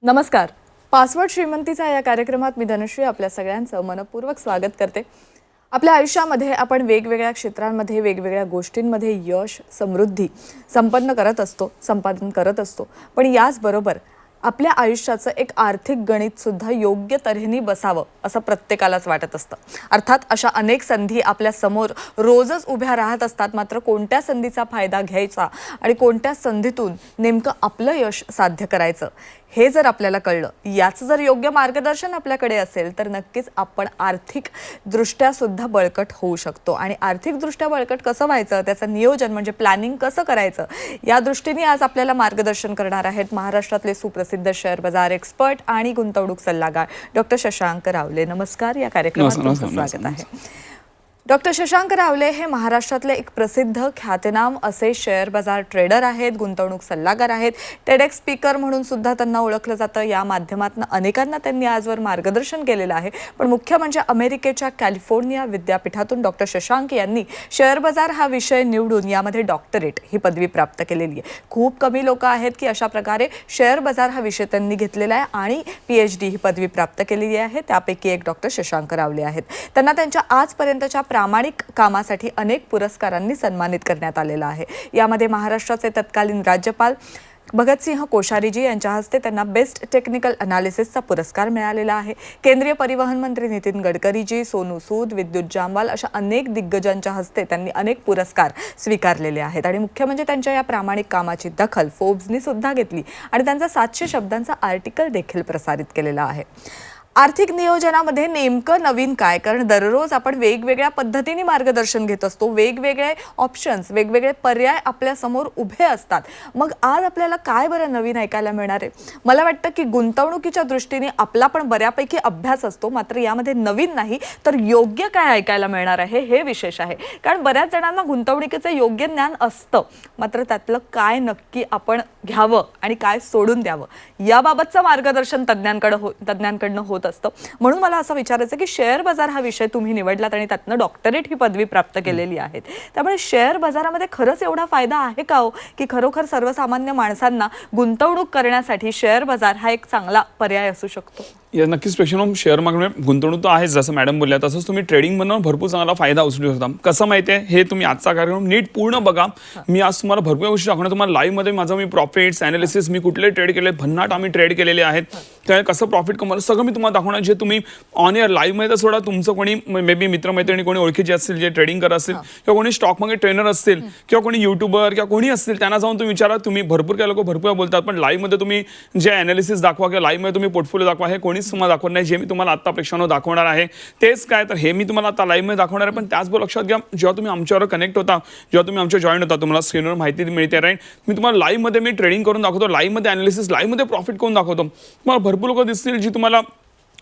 नमस्कार. पासवर्ड श्रीमंतीचा या कार्यक्रमात मी धनश्री आपल्या सगळ्यांचं मनपूर्वक स्वागत करते. आपल्या आयुष्यामध्ये आपण वेगवेगळ्या क्षेत्रांमध्ये वेगवेगळ्या गोष्टींमध्ये यश, समृद्धी संपादन करत असतो. पण याचबरोबर आपल्या आयुष्याचं एक आर्थिक गणित सुद्धा योग्य तऱ्हेने बसावं असं प्रत्येकालाच वाटत असतं. अर्थात अशा अनेक संधी आपल्या समोर रोजच उभ्या राहत असतात. मात्र कोणत्या संधीचा फायदा घ्यायचा आणि कोणत्या संधीतून नेमकं आपलं यश साध्य करायचं हे जर आपल्याला कळलं, याचं जर योग्य मार्गदर्शन आपल्याकडे असेल तर नक्कीच आपण आर्थिकदृष्ट्या सुद्धा बळकट होऊ शकतो. आणि आर्थिकदृष्ट्या बळकट कसं व्हायचं, त्याचं नियोजन म्हणजे प्लॅनिंग कसं करायचं, या दृष्टीने आज आपल्याला मार्गदर्शन करणार आहेत महाराष्ट्रातले सुप्रसिद्ध शेअर बाजार एक्सपर्ट आणि गुंतवणूक सल्लागार डॉक्टर शशांक रावले. नमस्कार. या कार्यक्रमात तुमचं स्वागत आहे. डॉक्टर शशांक रावले हे महाराष्ट्रातले एक प्रसिद्ध ख्यातनाम असे शेअर बाजार ट्रेडर आहेत, गुंतवणूक सल्लागार आहेत, टेडेक्स स्पीकर म्हणून सुद्धा त्यांना ओळखलं जातं. या माध्यमातून अनेकांना त्यांनी आजवर मार्गदर्शन केलेलं आहे. पण मुख्य म्हणजे अमेरिकेच्या कॅलिफोर्निया विद्यापीठातून डॉक्टर शशांक यांनी शेअर बाजार हा विषय निवडून यामध्ये डॉक्टरेट ही पदवी प्राप्त केलेली आहे. खूप कमी लोक आहेत की अशा प्रकारे शेअर बाजार हा विषय त्यांनी घेतलेला आहे आणि PhD ही पदवी प्राप्त केलेली आहे. त्यापैकी एक डॉक्टर शशांक रावले आहेत. त्यांना त्यांच्या आजपर्यंतच्या प्रामाणिक कामासाठी अनेक पुरस्कारांनी सन्मानित करण्यात आलेलं आहे. यामध्ये महाराष्ट्राचे तत्कालीन राज्यपाल भगतसिंह कोश्यारीजी यांच्या हस्ते त्यांना बेस्ट टेक्निकल अनालिसिसचा पुरस्कार मिळालेला आहे. केंद्रीय परिवहन मंत्री नितीन गडकरीजी, सोनू सूद, विद्युत जामवाल अशा अनेक दिग्गजांच्या हस्ते त्यांनी अनेक पुरस्कार स्वीकारलेले आहेत. आणि मुख्य म्हणजे त्यांच्या या प्रामाणिक कामाची दखल फोर्ब्सनी सुद्धा घेतली आणि त्यांचा 700 शब्दांचा आर्टिकल देखील प्रसारित केलेला आहे. आर्थिक नियोजनामध्ये नेमकं नवीन काय, कारण दररोज आपण वेगवेगळ्या पद्धतीने मार्गदर्शन घेत असतो. वेगवेगळे ऑप्शन्स, वेगवेगळे पर्याय आपल्या समोर उभे असतात. मग आज आपल्याला काय बरं नवीन ऐकायला मिळणार आहे? मला वाटतं की गुंतवणुकीच्या दृष्टीने आपला पण बऱ्यापैकी अभ्यास असतो, मात्र यामध्ये नवीन नाही तर योग्य काय ऐकायला मिळणार आहे हे विशेष आहे. कारण बऱ्याच जणांना गुंतवणुकीचं योग्य ज्ञान असतं, मात्र त्यातलं काय नक्की आपण घ्यावं आणि काय सोडून द्यावं याबाबतचं मार्गदर्शन तज्ज्ञांकडनं होत असतं. म्हणून मला असं विचारायचं की शेअर बाजार हा विषय तुम्ही निवडलात आणि त्यातनं डॉक्टरेट ही पदवी प्राप्त केलेली आहे. त्यामुळे शेअर बाजारामध्ये खरंच एवढा फायदा आहे का हो, की खरोखर सर्वसामान्य माणसांना गुंतवणूक करण्यासाठी शेअर बाजार हा एक चांगला पर्याय असू शकतो? या नक्कीच प्रेक्षण शेअर मार्केटमध्ये गुंतवणूक तर आहेच, जसं मॅडम बोलल्या तसंच तुम्ही ट्रेडिंग बनवून भरपूर चांगला फायदा उचलू शकता. कसं माहिती आहे, हे तुम्ही आजचा कार्यक्रम नीट पूर्ण बघा. मी आज तुम्हाला भरपूर गोष्टी दाखवणार. तुम्हाला लाईव्हमध्ये मी प्रॉफिट्स अनालिसिस, मी कुठले ट्रेड केले, भन्नाट आम्ही ट्रेड केलेले आहेत, काय कसं प्रॉफिट कमवलं सगळं मी तुम्हाला दाखवणार. जे तुम्ही ऑन एअर लाईव्हमध्ये तर सोडा, तुमचं कोणी मे बी मित्रमैत्रिणी कोणी ओळखीचे असतील जे ट्रेडिंग करत असतील किंवा कोणी स्टॉक मार्केट ट्रेनर असतील किंवा कोणी युट्यूबर किंवा कोणी असतील, त्यांना जाऊन तुम्ही विचारा. तुम्ही भरपूर काही लोक भरपूर बोलतात, पण लाईव्हमध्ये तुम्ही जे अनालिसिस दाखवा किंवा लाईव्हमध्ये तुम्ही पोर्टफोलिओ दाखवा, हे कोणीच तुम्हाला दाखवत नाही. जे मी तुम्हाला आता प्रेक्षकांना दाखवणार आहे तेच काय, तर हे मी तुम्हाला आता लाईव्ह मध्ये दाखवणार आहे. पण त्याचबरोबर लक्षात घ्या, जेव्हा तुम्ही आमच्यावर कनेक्ट होता, जेव्हा तुम्ही आमच्या जॉईन होता, तुम्हाला स्क्रीनवर माहिती मिळते राईट. मी तुम्हाला लाईव्ह मध्ये मी ट्रेडिंग करून दाखवतो, लाईव्ह मध्ये अनालिसिस, लाईव्ह मध्ये प्रॉफिट करून दाखवतो. तुम्हाला भरपूर लोक दिसतील जी तुम्हाला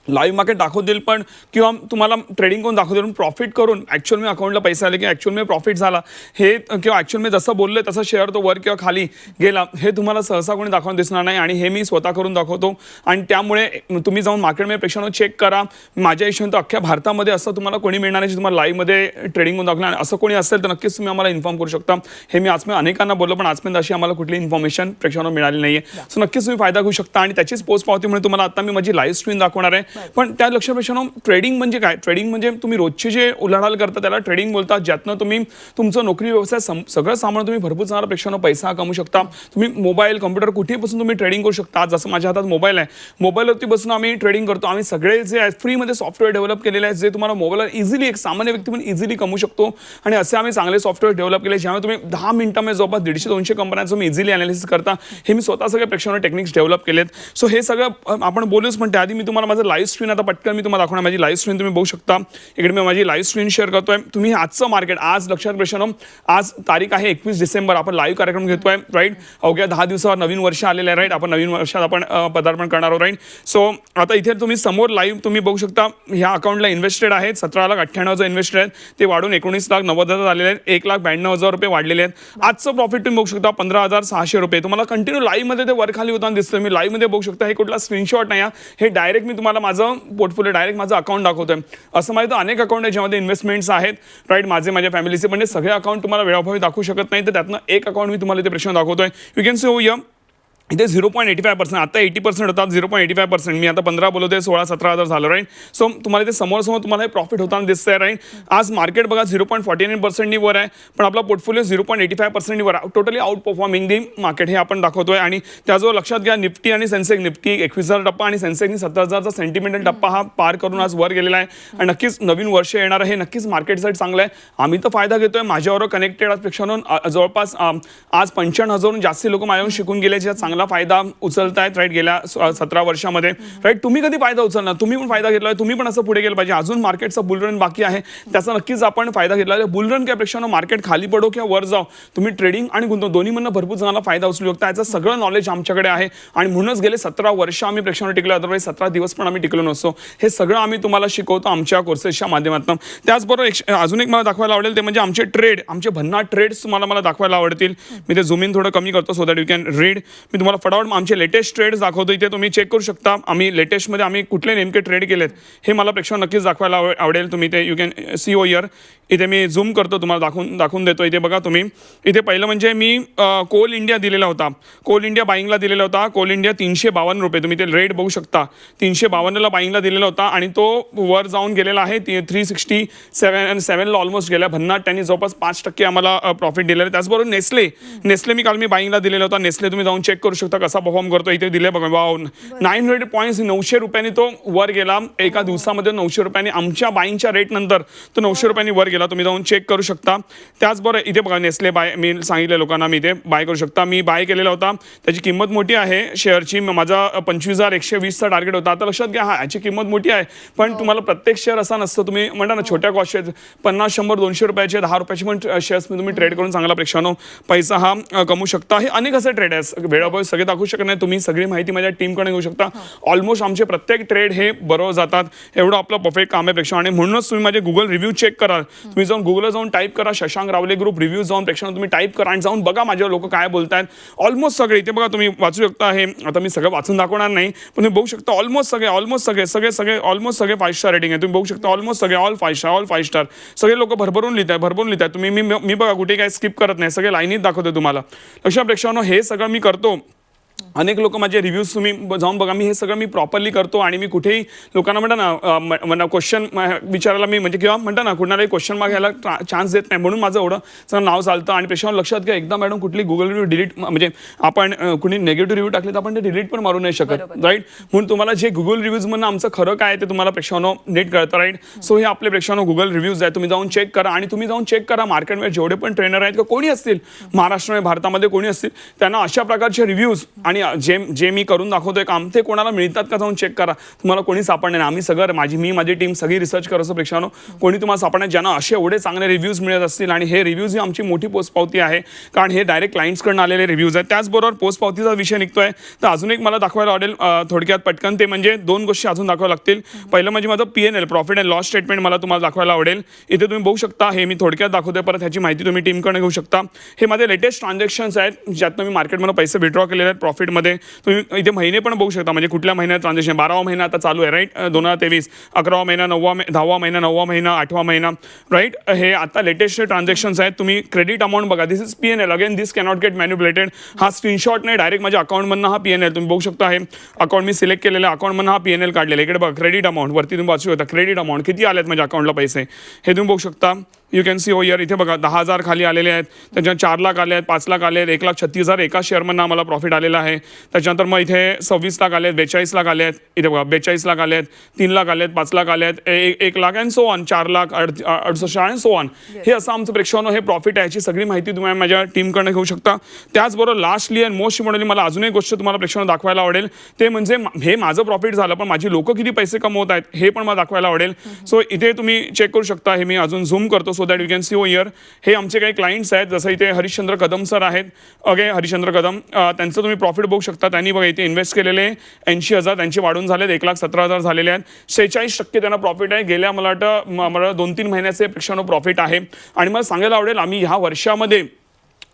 लाईव्ह मार्केट दाखवतील पण किंवा तुम्हाला ट्रेडिंग करून दाखवतील, पण प्रॉफिट करून ॲक्च्युअल मी अकाउंटला पैसे आले की ॲक्च्युअल मी प्रॉफिट झाला हे किंवा ॲक्च्युअल मी जसं बोलले तसं शेअर तो वर किंवा खाली गेला हे तुम्हाला सहसा कोणी दाखवून दिसणार नाही. आणि हे मी स्वतः करून दाखवतो. आणि त्यामुळे तुम्ही जाऊन मार्केटमध्ये प्रेक्षकांना चेक करा. माझ्या हिशोबाने तर अख्ख्या भारतामध्ये असं तुम्हाला कोणी मिळणार नाही जे तुम्हाला लाईव्हमध्ये ट्रेडिंग करून दाखवलं. आणि असं कोणी असेल तर नक्कीच तुम्ही आम्हाला इन्फॉर्म करू शकता. हे मी आजपर्यंत अनेकांना बोललो, पण आजपर्यंत अशी आम्हाला कुठली इन्फॉर्मेशन प्रेक्षकांना मिळाली नाही आहे. सो नक्कीच तुम्ही फायदा घेऊ शकता. आणि त्याचीच पोस्ट पावती म्हणून तुम्हाला आता मी माझी लाईव्ह स्क्रीन दाखवणार आहे. पण त्या ट्रेडिंग म्हणजे काय, ट्रेडिंग म्हणजे तुम्ही रोजचे जे उलाढाल करता त्याला ट्रेडिंग बोलतात, ज्यातनं तुम्ही तुमचं नोकरी व्यवसाय सगळं सांभाळून तुम्ही भरपूर चांगला प्रेक्षकांना पैसा कमवू शकता. तुम्ही मोबाईल कम्प्युटर कुठेही बसून तुम्ही ट्रेडिंग करू शकता. जसं माझ्या हातात मोबाईल आहे, मोबाईलवरती बसून आम्ही ट्रेडिंग करतो. आम्ही सगळे जे फ्रीमध्ये सॉफ्टवेअर डेव्हलप केलेले आहेत जे तुम्हाला मोबाईलवर इझिली एक सामान्य व्यक्ती पण इझिली कमवू शकतो. आणि असे आम्ही चांगले सॉफ्टवेअर डेव्हलप केले ज्यामुळे तुम्ही 10 मिनिटांमध्ये जवळपास 150-200 कंपन्यांचं तुम्ही इझिली अनालिसिस करता. हे मी स्वतः सगळे प्रेक्षकांना टेक्निक्स डेव्हलप केलेत. सो हे सगळं आपण बोलूच, पण त्याआधी मी तुम्हाला माझं लाईव्ह स्क्रीन आता पटकन मी तुम्हाला दाखवणार. माझी लाईव्ह स्क्रीन तुम्ही बघू शकता. इकडे मी माझी लाईव्ह स्क्रीन शेअर करतोय. तुम्ही आजचं मार्केट आज लक्षात प्रेक्षकांनो, आज तारीख आहे 21 डिसेंबर. आपण लाईव्ह कार्यक्रम घेतोय राईट. अवघ्या 10 दिवसावर नवीन वर्ष आलेलं आहे राईट. आपण नवीन वर्षात आपण पदार्पण करणार आहोत राईट. सो आता इथे तुम्ही समोर लाईव्ह तुम्ही बघू शकता. ह्या अकाउंटला इन्व्हेस्टेड आहेत 17,98,000 इन्व्हेस्टेड आहेत. ते वाढून 19,90,000 झालेले आहेत. 1,92,000 रुपये वाढलेले आहेत. आजचं प्रॉफिट तुम्ही बघू शकता 15,600 रुपये. तुम्हाला कंटिन्यू लाईव्ह मध्ये ते वर खाली होताना दिसतं. मी लाईव्ह मध्ये बघू शकता. हे कुठला स्क्रीनशॉट नाही, हे डायरेक्ट मी तुम्हाला माझं पोर्टफोलिओ डायरेक्ट माझं अकाउंट दाखवतोय. असं माहिती अनेक अकाउंट आहे ज्यामध्ये इन्व्हेस्टमेंट्स आहेत राईट. माझ्या फॅमिलीचे म्हणजे सगळे अकाउंट तुम्हाला वेळोवेळी दाखवू शकत नाही, तर त्यातनं एक अकाउंट मी तुम्हाला इथे प्रश्न दाखवतोय. You can C over here इथे 0.85%, आता 80% होतात, 0.85%. मी आता 15 बोलवते, 16-17 झालं, राईट. सो तुम्हाला इथे समोर तुम्हाला हे प्रॉफिट होताना दिसतंय, राईट. आज मार्केट बघा 0.49% वर आहे, पण आपला पोर्टफोलिओ 0.85% वर आहे. टोटली आउट परफॉर्मिंग दी मार्केट हे आपण दाखवतोय. आणि त्याजवळ लक्षात घ्या, निफ्टी आणि सेन्सेक्स, निफ्टी 21,000 टप्पा आणि सेन्सेक्सनी 70,000चा सेंटिमेंटल टप्पा हा पार करून आज वर गेलेला आहे. आणि नक्कीच नवीन वर्ष येणार आहे, नक्कीच मार्केटसाठी चांगलं आहे. आम्ही तर फायदा घेतोय, माझ्यावर कनेक्टेड पेक्षा जवळपास आज 55,000 जास्ती लोक माझ्यावर शिकून गेले, ज्याचा चांगला फायदा उचलतायत, राईट, गेल्या 17 वर्षामध्ये, राईट. तुम्ही कधी फायदा उचलणार, तुम्ही पण फायदा घेतलाय, तुम्ही पण असं पुढे गेलं पाहिजे. अजून मार्केटचा बुलरन बाकी आहे, त्याचा नक्कीच आपण फायदा घेतला. बुलरन त्यापेक्षा मार्केट खाली पडो किंवा वर जाओ, तुम्ही ट्रेडिंग आणि गुंतवणूक दोन्हीमधून भरपूर चांगला फायदा उचलू शकता. याचं सगळं नॉलेज आमच्याकडे आहे आणि म्हणूनच गेले 17 वर्ष आम्ही प्रेक्षकांना टिकलो, अदरवाईज 17 दिवस पण आम्ही टिकलो नसतो. हे सगळं आम्ही तुम्हाला शिकवतो आमच्या कोर्सेसच्या माध्यमातून. त्याचबरोबर अजून एक मला दाखवायला आवडेल, ते म्हणजे आमचे ट्रेड, आमचे भन्नाट ट्रेड्स तुम्हाला मला दाखवायला आवडतील. मी ते झूम इन थोडं कमी करतो so that you can read. मी तुम्हाला फटाफट आमचे लेटेस्ट ट्रेड्स दाखवतो. इथे तुम्ही चेक करू शकता आम्ही लेटेस्टमध्ये आम्ही कुठले नेमके ट्रेड केलेत हे मला प्रेक्षक नक्कीच दाखवायला आवडेल. तुम्ही ते you can see over here. इथे मी झूम करतो, तुम्हाला दाखवून देतो. इथे बघा तुम्ही, इथे पहिलं म्हणजे मी कोल इंडिया दिलेला होता, कोल इंडिया बाईंगला दिलेला होता. कोल इंडिया 352 रुपये, तुम्ही ते रेट बघू शकता. 352ला बाईंगला दिलेला होता आणि तो वर जाऊन गेलेला आहे 367ला ऑलमोस्ट गेला. भन्नाट त्यांनी जवळपास 5% आम्हाला प्रॉफिट दिलेलं आहे. त्याचबरोबर नेस्ले मी काल बाईंगला दिलेला होता. नेस्ले तुम्ही जाऊन चेक करू शकता कसा परफॉर्म करतो. इथे दिले बघा, वाव, 900 पॉईंट्स, 900 रुपयांनी तो वर गेला एका दिवसामध्ये. 900 रुपयांनी आमच्या बाईंगच्या रेट नंतर तो 900 रुपयांनी वर गेला, तुम्ही जाऊन चेक करू शकता. त्याचबरोबर इथे बघा नेस्ले बाय, मी सांगितलं लोकांना मी इथे बाय करू शकता. मी बाय केलेला होता, त्याची किंमत मोठी आहे शेअरची. माझा 25,120चा टार्गेट होता. आता लक्षात घ्या, हा याची किंमत मोठी आहे, पण तुम्हाला प्रत्येक शेअर असा नसतं. तुम्ही म्हणता ना छोट्या कॉस्ट 50, 100, 200 रुपयाचे, 10 रुपयाचे पण शेअर्स तुम्ही ट्रेड करून चांगला प्रेक्षानो पैसा हा कमवू शकता. हे अनेक असे ट्रेड आहेत, वेळापैकी सगळे दाखवू शकत नाही. तुम्ही सगळी माहिती माझ्या टीमकडे घेऊ शकता. ऑलमोस्ट आमचे प्रत्येक ट्रेड हे बरोबर जातात, एवढं आपलं परफेक्ट काम आहे प्रेक्षक. आणि म्हणूनच तुम्ही माझे गुगल रिव्ह्यू चेक करा. तुम्ही जाऊन गुगलला जाऊन टाईप करा शशांक रावले ग्रुप रिव्ह्यू, जाऊन प्रेक्षक तुम्ही टाईप करा आणि जाऊन बघा माझे लोक काय बोलतायत. ऑलमोस्ट सगळे इथे बघा, तुम्ही वाचू शकता. हे आता मी सगळं वाचून दाखवणार नाही, पण तुम्ही बघू शकता ऑलमोस्ट सगळे ऑलमोस्ट 5 स्टार रेटिंग आहे. तुम्ही बघू शकता ऑलमोस्ट सगळे ऑल 5 स्टार. सगळे लोक भरभरून लिहितात. तुम्ही मी बघा कुठे काय स्किप करत नाही, सगळे लाईनीत दाखवतो तुम्हाला. लक्षात प्रेक्षकांनो, हे सगळं मी करतो. अनेक लोक माझे रिव्ह्यूज तुम्ही जाऊन बघा. मी हे सगळं मी प्रॉपरली करतो आणि मी कुठेही लोकांना म्हणता क्वेश्चन विचारायला मी म्हणजे किंवा म्हणता ना कुणालाही क्वेश्चन मागायला चान्स देत नाही. म्हणून माझं एवढं सगळं नाव चालतं. आणि प्रेक्षकांना लक्षात घ्या, एकदा मॅडम कुठली गुगल रिव्ह्यू डिलीट, म्हणजे आपण कुणी निगेटिव्ह रिव्ह्यू टाकले तर आपण ते डिलीट पण मारू नाही शकत, राईट. म्हणून तुम्हाला जे गुगल रिव्ह्यूजमधून आमचं खरं काय ते तुम्हाला प्रेक्षकांनो नीट कळतं, राईट. सो हे आपले प्रेक्षकांनो गुगल रिव्ह्यूज आहेत, तुम्ही जाऊन चेक करा. आणि तुम्ही जाऊन चेक करा मार्केटमध्ये जेवढे पण ट्रेनर आहेत किंवा कोणी असतील महाराष्ट्रामध्ये भारतामध्ये कोणी असतील, त्यांना अशा प्रकारचे रिव्ह्यूज आणि जे मी करून दाखवतोय काम ते कोणाला मिळतात का जाऊन चेक करा. तुम्हाला कोणी सापडणार नाही. आम्ही सगळं माझी टीम सगळी रिसर्च करत असतो प्रेक्षकांनो. कोणी तुम्हाला सापडणार ज्यांना असे एवढे चांगले रिव्ह्यूज मिळत असतील. आणि हे रिव्ह्यूज ही आमची मोठी पोचपावती आहे, कारण हे डायरेक्ट क्लायंट्सकडून आलेले रिव्ह्यूज आहेत. त्याचबरोबर पोचपावतीचा विषय निघतोय तर अजून एक मला दाखवायला आवडेल थोडक्यात पटकन, ते म्हणजे 2 गोष्टी अजून दाखवाव्या लागतील. पहिलं म्हणजे माझं PNL, profit and loss statement, मला तुम्हाला दाखवायला आवडेल. इथे तुम्ही बघू शकता, हे मी थोडक्यात दाखवतोय. परत ह्याची माहिती तुम्ही टीमकडे घेऊ शकता. हे माझे लेटेस्ट ट्रान्झॅक्शन्स आहेत ज्यातनं मी मार्केटमध्ये पैसे विड्रॉ केलेले आहेत प्रॉफिटमध्ये. तुम्ही इथे महिने पण बघू शकता, म्हणजे कुठल्या महिन्यात ट्रान्झॅक्शन. 12वा महिना आता चालू आहे, राईट, 2023. 11वा महिना, 10वा महिना, 9वा महिना, 8वा महिना, राईट. हे आता लेटेस्ट ट्रान्झॅक्शन्स आहेत. तुम्ही क्रेडिट अमाऊंट बघा, this is PNL. Again this cannot get manipulated. हा स्क्रीनशॉट नाही, डायरेक्ट माझ्या अकाउंटमधनं हा PNL तुम्ही बघू शकता. हे अकाउंट मी सिलेक्ट केलेलं अकाउंटमधनं हा PNL काढलेला. इकडे बघा क्रेडिट अमाऊंट वरती तुम्ही वाचू शकता. क्रेडिट अमाऊंट किती आलेत माझ्या अकाउंटला पैसे हे तुम्ही बघू शकता. You can see over here. इथे बघा 10,000 खाली आलेले आहेत, त्याच्यात 4 लाख आले आहेत, 5 लाख आले आहेत, 1,36,000 एका शेअरमधनं आम्हाला प्रॉफिट आलेला आहे. त्याच्यानंतर मग इथे 26 लाख आले आहेत, 42 लाख आले आहेत. इथे बघा 42 लाख आले आहेत, 3 लाख आले आहेत, 5 लाख आले आहेत, 1 lakh and so on, 4 lakh 68 and so on. हे असं आमचं प्रेक्षकांनो हे प्रॉफिट आहे. याची सगळी माहिती तुम्ही माझ्या टीमकडनं घेऊ शकता. त्याचबरोबर लास्टली अँड मोस्ट इम्पॉर्टंटली मला अजून एक गोष्ट तुम्हाला प्रेक्षकांना दाखवायला आवडेल, ते म्हणजे हे माझं प्रॉफिट झालं, पण माझी लोक किती पैसे कमवत आहेत हे पण मला दाखवायला आवडेल. सो इथे तुम्ही चेक करू शकता. हे मी अजून झूम करतो so that you can see over here. हे आमचे काही क्लायंट्स आहेत, जसं इथे हरिश्चंद्र कदम सर आहेत. ओके, हरिश्चंद्र कदम, त्यांचं तुम्ही प्रॉफिट बघू शकता. त्यांनी बघा इथे इन्व्हेस्ट केलेले 80,000 त्यांचे वाढून झालेत, 1,17,000 झालेले आहेत. 46% त्यांना प्रॉफिट आहे. गेल्या मला वाटतं 2-3 महिन्याचे प्रेक्षकांनो प्रॉफिट आहे. आणि मला सांगायला आवडेल, आम्ही ह्या वर्षामध्ये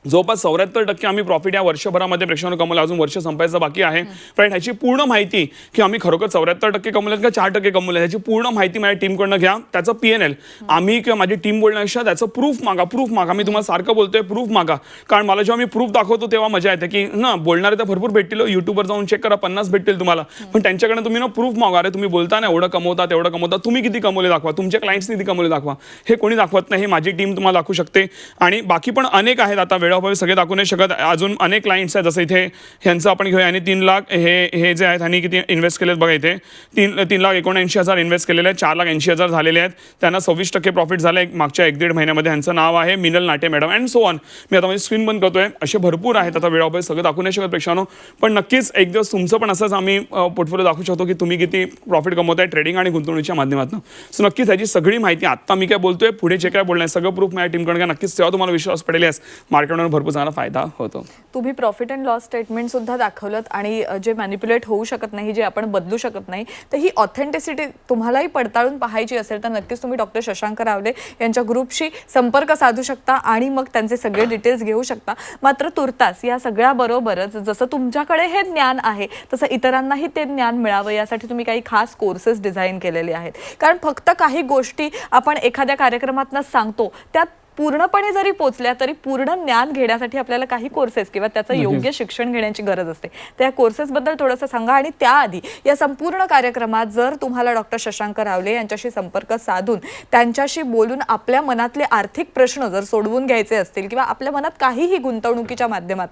जवळपास 74% आम्ही प्रॉफिट या वर्षभरामध्ये प्रेक्षकांना कमवलं. अजून वर्ष संपायचं बाकी आहे. राईट, ह्याची पूर्ण माहिती की आम्ही खरोखर 74% कमवलेत का 4% कमवले ह्याची पूर्ण माहिती माझ्या टीमकडनं घ्या. त्याचं PNL आम्ही किंवा माझी टीम बोलण्यापेक्षा त्याचं प्रूफ मागा. मी तुम्हाला सारखं बोलतोय प्रूफ मागा. कारण मला जेव्हा मी प्रूफ दाखवतो तेव्हा मजा येते की ना बोलणारे तर भरपूर भेटतील. युट्यूबवर जाऊन चेक करा 50 भेटतील तुम्हाला. पण त्यांच्याकडनं तुम्ही ना प्रूफ मागा. अरे तुम्ही बोलता ना एवढं कमवता तेवढं कमवता, तुम्ही किती कमवले दाखवा, तुमच्या क्लायंट्सनी किती कमवले दाखवा. हे कोणी दाखवत नाही, हे माझी टीम तुम्हाला दाखवू शकते. आणि बाकी पण अनेक आहेत. आता वेळोवेळी सगळे दाखवू नाही शकत. अजून अनेक क्लायंट्स आहेत. जसं इथे ह्यांचं आपण घेऊया आणि 3 लाख हे जे आहेत ह्यांनी किती इन्व्हेस्ट केलेत बघा. इथे 3,79,000 इन्व्हेस्ट केलेले आहेत. 4,80,000 झालेले आहेत. त्यांना 26% प्रॉफिट झालं मागच्या 1-1.5 महिन्यामध्ये. ह्यांचं नाव आहे मिनल नाटे मॅडम अँड सो ऑन. मी आता माझी स्क्रीन बंद करतोय. असे भरपूर आहेत. आता वेळोवेळी सगळं दाखवू नाही शकत प्रेक्षकांनो, पण नक्कीच एक दिवस तुमचं पण असंच आम्ही पोर्टफोलिओ दाखवू शकतो की तुम्ही किती प्रॉफिट कमवताय ट्रेडिंग आणि गुंतवणुकीच्या माध्यमातून. सो नक्कीच याची सगळी माहिती आता मी काय बोलतोय पुढे जे काय बोलणार सगळं प्रूफ माझ्या टीमकडे घ्या. नक्कीच तेव्हा तुम्हाला विश्वास पडेल मार्केटवर भरपूर चांगला फायदा होतो. तुम्ही प्रॉफिट अँड लॉस स्टेटमेंट सुद्धा दाखवलं आणि जे मॅनिप्युलेट होऊ शकत नाही, जे आपण बदलू शकत नाही, तर ही ऑथेंटिसिटी तुम्हालाही पडताळून पाहायची असेल तर नक्कीच तुम्ही डॉक्टर शशांक रावले यांच्या ग्रुपशी संपर्क साधू शकता आणि मग त्यांचे सगळे डिटेल्स घेऊ शकता. मात्र तुर्तास या सगळ्याबरोबरच जसं तुमच्याकडे हे ज्ञान आहे तसं इतरांनाही ते ज्ञान मिळावं यासाठी तुम्ही काही खास कोर्सेस डिझाईन केलेले आहेत. कारण फक्त काही गोष्टी आपण एखाद्या कार्यक्रमातनं सांगतो त्यात पूर्णपणे जरी पोचल्या तरी पूर्ण ज्ञान घेण्यासाठी आपल्याला काही कोर्सेस किंवा त्याचं योग्य शिक्षण घेण्याची गरज असते. त्या कोर्सेसबद्दल थोडंसं सांगा. आणि त्याआधी या संपूर्ण कार्यक्रमात जर तुम्हाला डॉक्टर शशांक रावले यांच्याशी संपर्क साधून त्यांच्याशी बोलून आपल्या मनातले आर्थिक प्रश्न जर सोडवून घ्यायचे असतील किंवा आपल्या मनात काहीही गुंतवणुकीच्या माध्यमात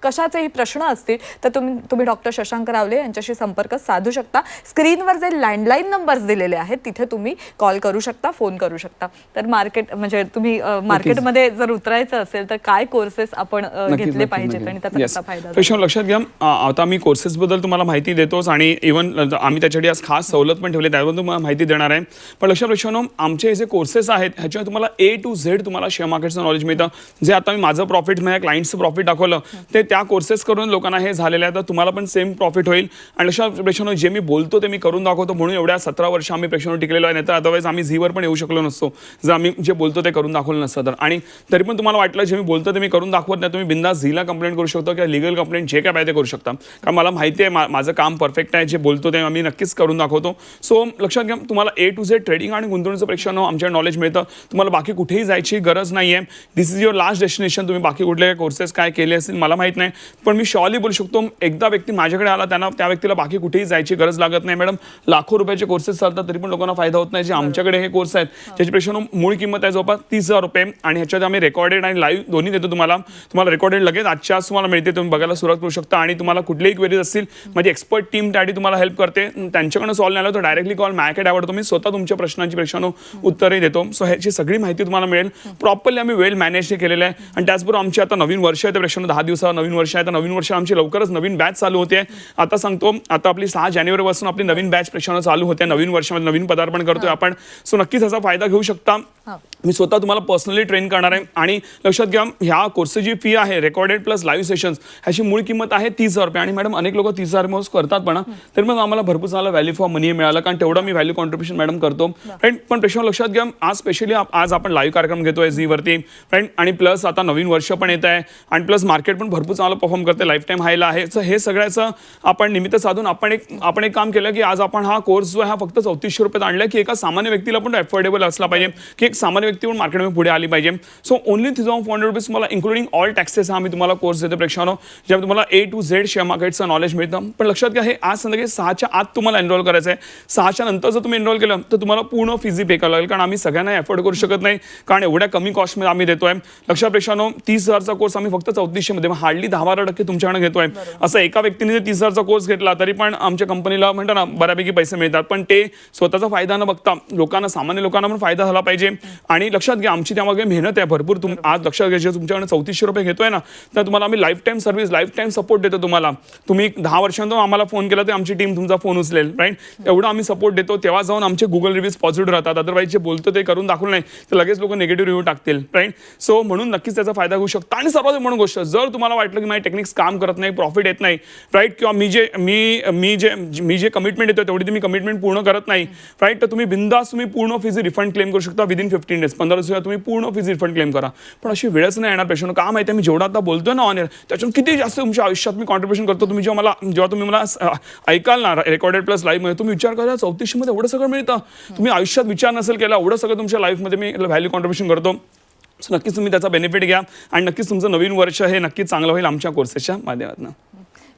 कशाचेही प्रश्न असतील तर तुम्ही डॉक्टर शशांक रावले यांच्याशी संपर्क साधू शकता. स्क्रीनवर जे लँडलाईन नंबर्स दिलेले आहेत तिथे तुम्ही कॉल करू शकता, फोन करू शकता. तर म्हणजे तुम्ही मार्केटमध्ये जर उतरायचं असेल तर काय कोर्सेस आपण घेतले पाहिजेत आणि त्याचा कसा फायदा होतो? लक्षात घ्या, आता मी कोर्सेस बद्दल तुम्हाला माहिती देतोच आणि इव्हन आम्ही त्याच्यासाठी आज खास सवलत पण ठेवली त्याबद्दल तुम्हाला माहिती देणार आहे. पण लक्षात आमचे जे कोर्सेस आहेत ह्याच्यावर तुम्हाला A to Z तुम्हाला शेअर मार्केटचं नॉलेज मिळतं. जे आता मी माझं प्रॉफिट माझ्या क्लायंटचं प्रॉफिट दाखवलं ते त्या कोर्सेस करून लोकांना हे झालेलं आहे. तर तुम्हाला पण सेम प्रॉफिट होईल. आणि लक्षात जे मी बोलतो ते मी करून दाखवतो म्हणून एवढ्या 17 वर्ष आम्ही प्रेक्षकांवर टिकलेलो आहे. नाही तर अदरवाईज आम्ही झीवर पण येऊ शकलो नसतो जर आम्ही जे बोलतो ते करून दाखवलं नसतं तर. आणि तरी पण तुम्हाला वाटलं जे मी बोलतो ते मी करून दाखवत नाही, तुम्ही बिंदास झीला कंप्लेंट करू शकता किंवा लिगल कंप्लेंट जे काय पाहिजे ते करू शकता. कारण मला माहिती आहे माझं काम परफेक्ट आहे. जे बोलतो ते आम्ही नक्कीच करून दाखवतो. सो लक्षात घ्या, तुम्हाला A to Z ट्रेडिंग आणि गुंतवणुकीचं प्रेक्षकांनो आमच्या नॉलेज मिळतं. तुम्हाला बाकी कुठेही जायची गरज नाही आहे. दिस इज युअर लास्ट डेस्टिनेशन. तुम्ही बाकी कुठले कोर्सेस काय केले असतील मला माहीत नाही, पण मी शॉली बोलू शकतो एकदा व्यक्ती माझ्याकडे आला त्या व्यक्तीला बाकी कुठेही जायची गरज लागत नाही. मॅडम लाखो रुपयाचे कोर्सेस चालतात तरी पण लोकांना फायदा होत नाही. जे आमच्याकडे हे कोर्स आहेत ज्याची प्रेक्षकांनो मूळ किंमत आहे जवळपास 30,000 रुपये आणि ह्याच्यात आम्ही रेकॉर्डेड आणि लाईव्ह दोन्ही देतो. तुम्हाला रेकॉर्डेड लगेच आजच्या तुम्हाला मिळते. तुम्ही बघायला सुरुवात करू शकता आणि तुम्हाला कुठलेही क्वेरीज असतील माझी एक्सपर्ट टीम त्यासाठी तुम्हाला हेल्प करते. त्यांच्याकडनं सॉल्व्ह नाही आलं तर डायरेक्टली कॉल माझ्याकडे आवडतो. मी स्वतः तुमच्या प्रश्नांची प्रेक्षकांनो उत्तरही देतो. सो ह्याची सगळी माहिती तुम्हाला मिळेल. प्रॉपरली आम्ही वेल मॅनेज केलेलं आहे. आणि त्याचबरोबर आमची आता नवीन वर्ष आहे. प्रेक्षकांनो 10 दिवसावर नवीन वर्ष आहे. तर नवीन वर्ष आमची लवकरच नवीन बॅच चालू होते. आता सांगतो, आता आपली 6 जानेवारीपासून आपली नवीन बॅच प्रेक्षकांनो चालू होते. नवीन वर्षामध्ये नवीन पदार्पण करतोय आपण. सो नक्कीच याचा फायदा घेऊ शकता. मी स्वतः तुम्हाला पर्सनली ट्रेन करणार आहे. आणि लक्षात घ्या, ह्या कोर्सची फी आहे रेकॉर्डेड प्लस लाईव्ह सेशन्स ह्याची मूळ किंमत आहे 30,000 रुपये. आणि मॅडम अनेक लोक 30,000 मोज करतात पण तर मग आम्हाला भरपूर चांगला व्हॅल्यू फॉर मनी मिळालं कारण तेवढं मी व्हॅल्यू कॉन्ट्रीब्युशन मॅडम करतो. राईट, पण प्रेक्षकांनो लक्षात घ्या, आज स्पेशली आज आपण लाईव्ह कार्यक्रम घेतोय झीवरती. राईट, आणि प्लस आता नवीन वर्ष पण येत आहे आणि प्लस मार्केट पण भरपूर चांगलं परफॉर्म करते. लाईफ टाईम हायला आहे. सो हे सगळ्याचं आपण निमित्त साधून आपण एक काम केलं की आज आपण हा कोर्स जो आहे हा फक्त 3400 रुपयात आणला की एका सामान्य व्यक्तीला पण अफोर्डेबल असला पाहिजे की एक सामान्य व्यक्ती पण मार्केटमध्ये पुढे आली पाहिजे. सो ओनली 3,400 रुपीज मला इन्क्लुडिंग ऑल टॅक्सेस हा मी तुम्हाला कोर्स देतो प्रेक्षकांनो, ज्यामध्ये तुम्हाला A to Z शेअर मार्केटचं नॉलेज मिळतं. पण लक्षात घ्या, हे आज संध्याकाळी 6च्या आत तुम्हाला एनरोल करायचं आहे. 6च्या नंतर जर तुम्ही एनरोल केलं तर तुम्हाला पूर्ण फीजी पे करावं लागेल कारण आम्ही सगळ्यांना अफोर्ड करू शकत नाही कारण एवढ्या कमी कॉस्टमध्ये आम्ही देतोय. लक्षात प्रेक्षकांनो, 30,000चा कोर्स आम्ही फक्त 3400 मध्ये हार्डली 10-12% तुमच्याकडे घेतोय. असं एका व्यक्तीने जर 30,000चा कोर्स घेतला तरी पण आमच्या कंपनीला म्हणतो ना बऱ्यापैकी पैसे मिळतात. पण ते स्वतःचा फायदा न बघता लोकांना, सामान्य लोकांना पण फायदा झाला पाहिजे. आणि लक्षात घ्या, आमची त्यामागे मेहनत आहे भरपूर. आज लक्षात घ्यायचे तुमच्याकडे 3400 रुपये घेतोय ना तर तुम्हाला आम्ही life time service, life time support देतो. तुम्ही 10 वर्षांतून आम्हाला फोन केला तर आमची टीम तुमचा फोन उचलेल. राईट, एवढं आम्ही सपोर्ट देतो. तेव्हा जाऊन आमचे गुगल रिव्ह्यूज पॉझिटिव्ह राहतात. अदरवाईज जे बोलतो ते करून दाखवलं नाही तर लगेच लोक निगेटिव्ह रिव्ह्यू टाकतील. राईट, सो म्हणून नक्कीच त्याचा फायदा घेऊ शकता. आणि सर्वात म्हणून गोष्ट, जर तुम्हाला वाटलं की माझे टेक्निक्स काम करत नाही, प्रॉफिट येत नाही, राईट, किंवा मी जे कमिटमेंट येतो तेवढी तुम्ही कमिटमेंट पूर्ण करत नाही, राईट, तर तुम्ही बिंदास तुम्ही पूर्ण फीज रिफंड क्लेम करू शकता विदिन 15 days. लगेच 15 दिवसात तुम्ही पूर्ण फीज रिफंड क्लेम करा. पण अशी वेळच नाही येणार पेशंट. का माहिती आहे, मी जेवढा आता बोलतोय ना ऑन एअर, त्याच्यातून किती जास्त तुमच्या आयुष्यात मी कॉन्ट्रीब्युशन करतो. तुम्ही जेव्हा तुम्ही मला ऐकाल ना रेकॉर्डेड प्लस लाईव्हमध्ये, तुम्ही विचार करा 34 मध्ये एवढं सगळं मिळतं. तुम्ही आयुष्यात विचार नसेल केला, एवढं सगळं तुमच्या लाईफमध्ये मी व्हॅल्यू कॉन्ट्रीब्युशन करतो. सो नक्कीच तुम्ही त्याचा बेनिफिट घ्या आणि नक्कीच तुमचं नवीन वर्ष हे नक्कीच चांगलं होईल आमच्या कोर्सेसच्या माध्यमातून.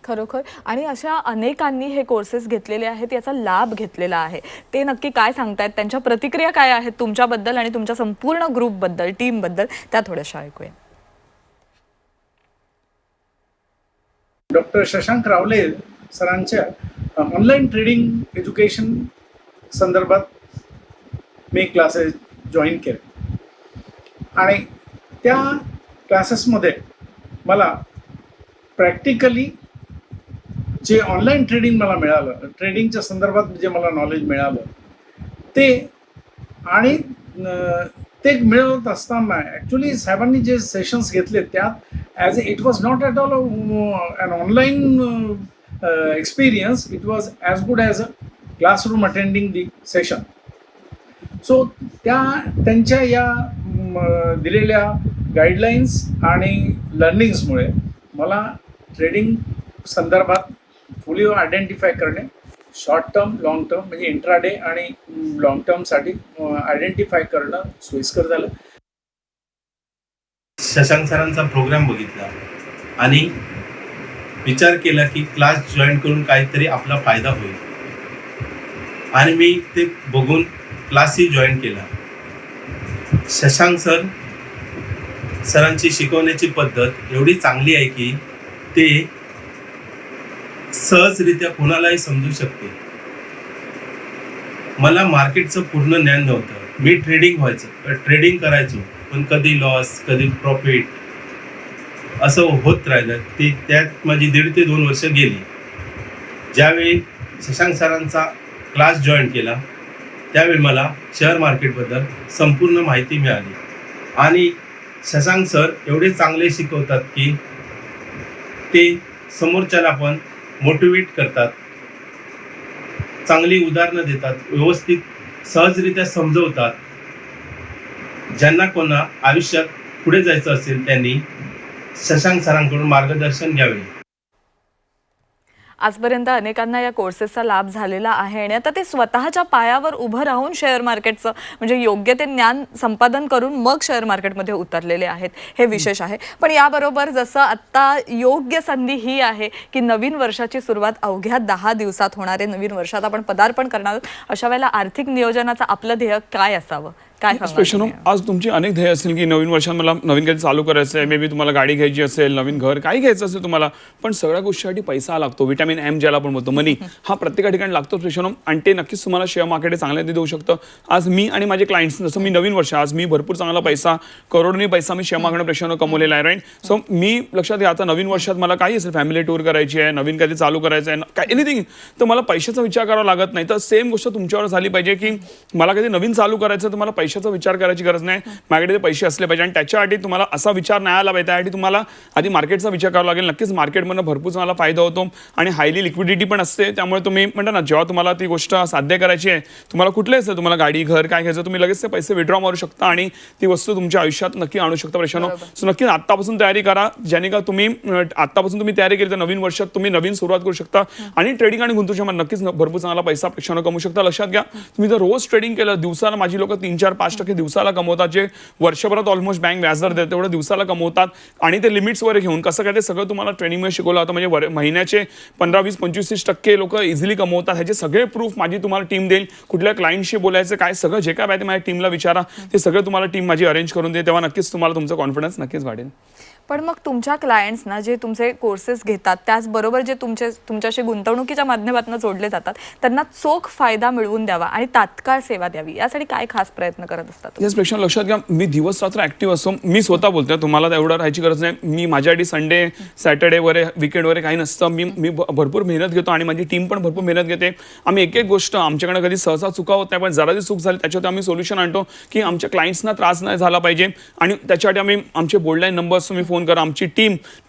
खरोखर. आणि अशा अनेकांनी हे कोर्सेस घेतलेले आहेत, याचा लाभ घेतलेला आहे. ते नक्की काय सांगतायत, त्यांच्या प्रतिक्रिया काय आहेत तुमच्याबद्दल आणि तुमच्या संपूर्ण ग्रुपबद्दल, टीमबद्दल, त्या थोड्याशा ऐकूया. डॉक्टर शशांक रावले सरांच्या ऑनलाईन ट्रेडिंग एज्युकेशन संदर्भात मी क्लासेस जॉईन केले आणि त्या क्लासेसमध्ये मला प्रॅक्टिकली जे ऑनलाईन ट्रेडिंग मला मिळालं, ट्रेडिंगच्या संदर्भात जे मला नॉलेज मिळालं ते आणि ते मिळवत असताना ॲक्च्युली साहेबांनी जे सेशन्स घेतले त्यात as it was not at all an online experience, it was as good as a classroom attending the session. So त्यांच्या या दिलेल्या गाईडलाईन्स आणि लर्निंग्समुळे मला ट्रेडिंग संदर्भात फुली आयडेंटिफाय करणे, शॉर्ट टर्म, लॉंग टर्म म्हणजे इंट्राडे आणि लॉंग टर्मसाठी आयडेंटिफाय करणं सोयीस्कर झालं. शशांक सरांचा प्रोग्राम बघितला आणि विचार केला की क्लास जॉईन करून काहीतरी आपला फायदा होईल आणि मी ते बघून क्लासही जॉईन केला. शशांक सरांची शिकवण्याची पद्धत एवढी चांगली आहे की ते सहजरित्या कोणालाही समजू शकते. मला मार्केटचं पूर्ण ज्ञान नव्हतं. मी ट्रेडिंग करायचो, पण कधी लॉस कधी प्रॉफिट असं होत राहिलं. त्यात माझी 1.5 ते 2 वर्ष गेली. ज्यावेळी शशांक सरांचा क्लास जॉईन केला त्यावेळी मला शेअर मार्केटबद्दल संपूर्ण माहिती मिळाली आणि शशांक सर एवढे चांगले शिकवतात की ते समोरच्याला पण मोटिवेट करतात, चांगली उदाहरणं देतात, व्यवस्थित सहजरित्या समजवतात. ज्यांना कोणा आयुष्यात पुढे जायचं असेल त्यांनी शशांक सरांकडून मार्गदर्शन घ्यावे. आजपर्यंत अनेकांना या कोर्सेसचा लाभ झालेला आहे आणि आता ते स्वतःच्या पायावर उभं राहून शेअर मार्केटचं म्हणजे योग्य ते ज्ञान संपादन करून मग शेअर मार्केटमध्ये उतरलेले आहेत. हे विशेष आहे. पण याबरोबर जसं आत्ता योग्य संधी ही आहे की नवीन वर्षाची सुरुवात अवघ्या 10 दिवसात होणारे, नवीन वर्षात आपण पदार्पण करणार आहोत, अशा वेळेला आर्थिक नियोजनाचं आपलं ध्येय काय असावं, काय स्पेशल आज तुमची अनेक ध्येय असतील की नवीन वर्षात मला नवीन काही चालू करायचं आहे, मे बी तुम्हाला गाडी घ्यायची असेल, नवीन घर काही घ्यायचं असेल तुम्हाला, पण सगळ्या गोष्टीसाठी पैसा लागतो. विटॅमिन एम ज्याला आपण म्हणतो, मनी, हा प्रत्येका ठिकाणी लागतो स्पेशल. आणि ते नक्कीच तुम्हाला शेअर मार्केट चांगल्या देऊ शकतं. आज मी आणि माझे क्लायंट्स, जसं मी नवीन वर्ष, आज मी भरपूर चांगला पैसा, करोडनी पैसा मी शेअर मार्केट प्रेशरनं कमवलेला आहे. राईट. सो मी लक्षात घ्या, आता नवीन वर्षात मला काही असेल, फॅमिली टूर करायची आहे, नवीन काही चालू करायचं आहे, काय एनिथिंग, तर मला पैशाचा विचार करावा लागत नाही. तर सेम गोष्ट तुमच्यावर झाली पाहिजे की मला कधी नवीन चालू करायचं तर मला पैशाचा विचार करायची गरज नाही. माझ्याकडे पैसे असले पाहिजे आणि त्याच्यासाठी तुम्हाला असा विचार नाही आला पाहिजे. त्यासाठी तुम्हाला आधी मार्केटचा विचार करावा लागेल. नक्कीच मार्केटमधून भरपूर तुम्हाला फायदा होतो आणि हायली लिक्विडिटी पण असते. त्यामुळे तुम्ही म्हणता ना, जेव्हा तुम्हाला ती गोष्ट साध्य करायची आहे, तुम्हाला कुठले असेल, तुम्हाला गाडी घर काय घ्यायचं, तुम्ही लगेच ते पैसे विड्रॉ मारू शकता आणि ती वस्तू तुमच्या आयुष्यात नक्की आणू शकता. प्रश्न सो नक्की आत्तापासून तयारी करा, ज्याने का तुम्ही आत्तापासून तुम्ही तयारी केली तर नवीन वर्षात तुम्ही नवीन सुरुवात करू शकता आणि ट्रेडिंग आणि गुंतवणुकीमध्ये नक्कीच भरपूर चांगला पैसा प्रेक्षानं कमवू शकता. लक्षात घ्या, तुम्ही जर रोज ट्रेडिंग केलं, दिवसाला माझी लोक 3-4-5% दिवसाला कमवतात, जे वर्षभरात ऑलमोस्ट बँक व्याजदर देते तेवढं दिवसाला कमवतात. आणि ते लिमिट्स वगैरे घेऊन कसं काय ते सगळं तुम्हाला ट्रेनिंगमध्ये शिकवलं होतं. म्हणजे महिन्याचे 15-20-25-30% लोक इझिली कमवतात. ह्याचे सगळे प्रूफ माझी तुम्हाला टीम देईल. कुठल्या क्लायंटशी बोलायचं, काय सगळं जे काय पाहिजे माझ्या टीमला विचारा, ते सगळं तुम्हाला टीम माझी अरेंज करून दे. तेव्हा नक्कीच तुम्हाला तुमचं कॉन्फिडन्स नक्कीच वाढेल. पण मग तुमच्या क्लायंट्सना जे तुमचे कोर्सेस घेतात, त्याचबरोबर जे तुमच्याशी गुंतवणुकीच्या माध्यमातून जोडले जातात, त्यांना चोख फायदा मिळवून द्यावा आणि तात्काळ सेवा द्यावी, यासाठी काय खास प्रयत्न करत असतात? याचपेक्षा लक्षात घ्या, मी दिवस रात्र ऍक्टिव्ह असतो. मी स्वतः बोलतोय, तुम्हाला एवढं राहायची गरज नाही. मी माझ्यासाठी संडे, सॅटर्डे वगैरे, वीकेंड वगैरे काही नसतं. मी भरपूर मेहनत घेतो आणि माझी टीम पण भरपूर मेहनत घेते. आम्ही एक गोष्ट, आमच्याकडे कधी सहसा चुका होत नाही, पण जरा जी चूक झाली त्याच्यावर आम्ही सोल्युशन आणतो की आमच्या क्लायंट्सना त्रास नाही झाला पाहिजे. आणि त्याच्यासाठी आम्ही आमचे बोर्डलाईन नंबर्स तुम्ही फोन फोन करा. आमची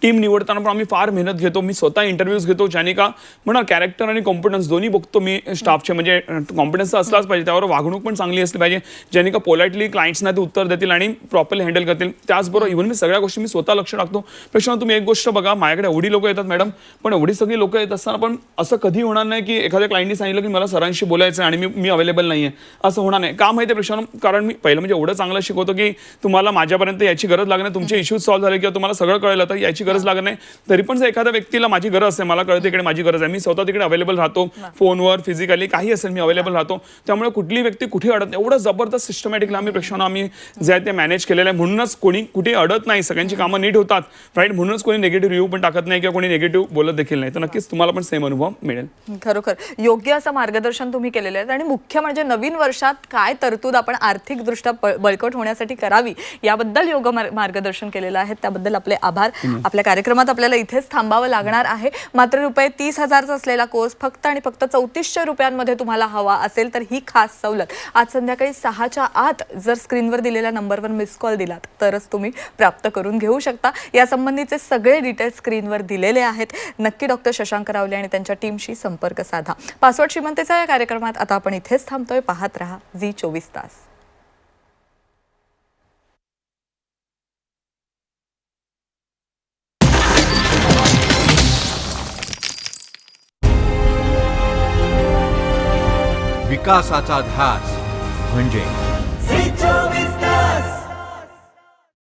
टीम निवडताना पण आम्ही फार मेहनत घेतो. मी स्वतः इंटरव्ह्यूज घेतो, ज्याने का म्हणा कॅरेक्टर आणि कॉम्पिटन्स दोन्ही बघतो मी स्टाफचे. म्हणजे कॉम्पिटन्स असलाच पाहिजे, त्यावर वागणूक पण चांगली असली पाहिजे, ज्याने का पोलाइटली क्लायंट्सना ते उत्तर देतील आणि प्रॉपरली हँडल करतील. त्याचबरोबर इव्हन मी सगळ्या गोष्टी मी स्वतः लक्ष टाकतो. पेक्षा तुम्ही एक गोष्ट बघा, माझ्याकडे एवढी लोक येतात मॅडम, पण एवढी सगळी लोक येत असताना पण असं कधी होणार नाही की एखाद्या क्लायंटनी सांगितलं की मला सरांशी बोलायचं आणि मी अवेलेबल नाही आहे, असं होणार नाही. का माहिती आहे प्रश्न? कारण मी पहिलं म्हणजे एवढं चांगलं शिकवतो की तुम्हाला माझ्यापर्यंत याची गरज लागणार, तुमचे इश्यूज सॉल्व्ह झाले किंवा तुम्हाला सगळं कळलं तर याची गरज लागत नाही. तरी पण जर एखाद्या व्यक्तीला माझी गरज असेल, मला कळतं इकडे माझी गरज आहे, मी स्वतः तिकडे अवेलेबल राहतो, फोनवर फिजिकली काही असेल मी अवेलेबल राहतो. त्यामुळे कुठली व्यक्ती कुठे अडत नाही. एवढं जबरदस्त सिस्टमॅटिकली आम्ही प्रेक्षकांना आम्ही जे आहे ते मॅनेज केलेलं आहे. म्हणूनच कोणी कुठे अडत नाही, सगळ्यांची कामं नीट होतात, राईट. म्हणूनच कोणी निगेटिव्ह रिव्ह्यू पण टाकत नाही किंवा कोणी निगेटिव्ह बोलत देखील नाही. तर नक्कीच तुम्हाला पण सेम अनुभव मिळेल. खरोखर योग्य असं मार्गदर्शन तुम्ही केलेलं आहे. आणि मुख्य म्हणजे नवीन वर्षात काय तरतूद आपण आर्थिकदृष्ट्या बळकट होण्यासाठी करावी याबद्दल योग्य मार्गदर्शन केलेलं आहे. त्याबद्दल आपले आभार. आपल्या कार्यक्रमात आपल्याला इथेच थांबावं लागणार आहे. मात्र ₹30,000 असलेला कोर्स फक्त आणि फक्त 3400 रुपयांमध्ये तुम्हाला हवा असेल तर ही खास सवलत आज संध्याकाळी 6च्या आत जर स्क्रीनवर दिलेल्या नंबरवर मिस कॉल दिलात तरच तुम्ही प्राप्त करून घेऊ शकता. यासंबंधीचे सगळे डिटेल्स स्क्रीनवर दिलेले आहेत. नक्की डॉक्टर शशांक रावले आणि त्यांच्या टीमशी संपर्क साधा. पासवर्ड श्रीमंतीचा या कार्यक्रमात आता आपण इथेच थांबतोय. पाहत रहा झी 24 तास. विकासाचा ध्यास म्हणजे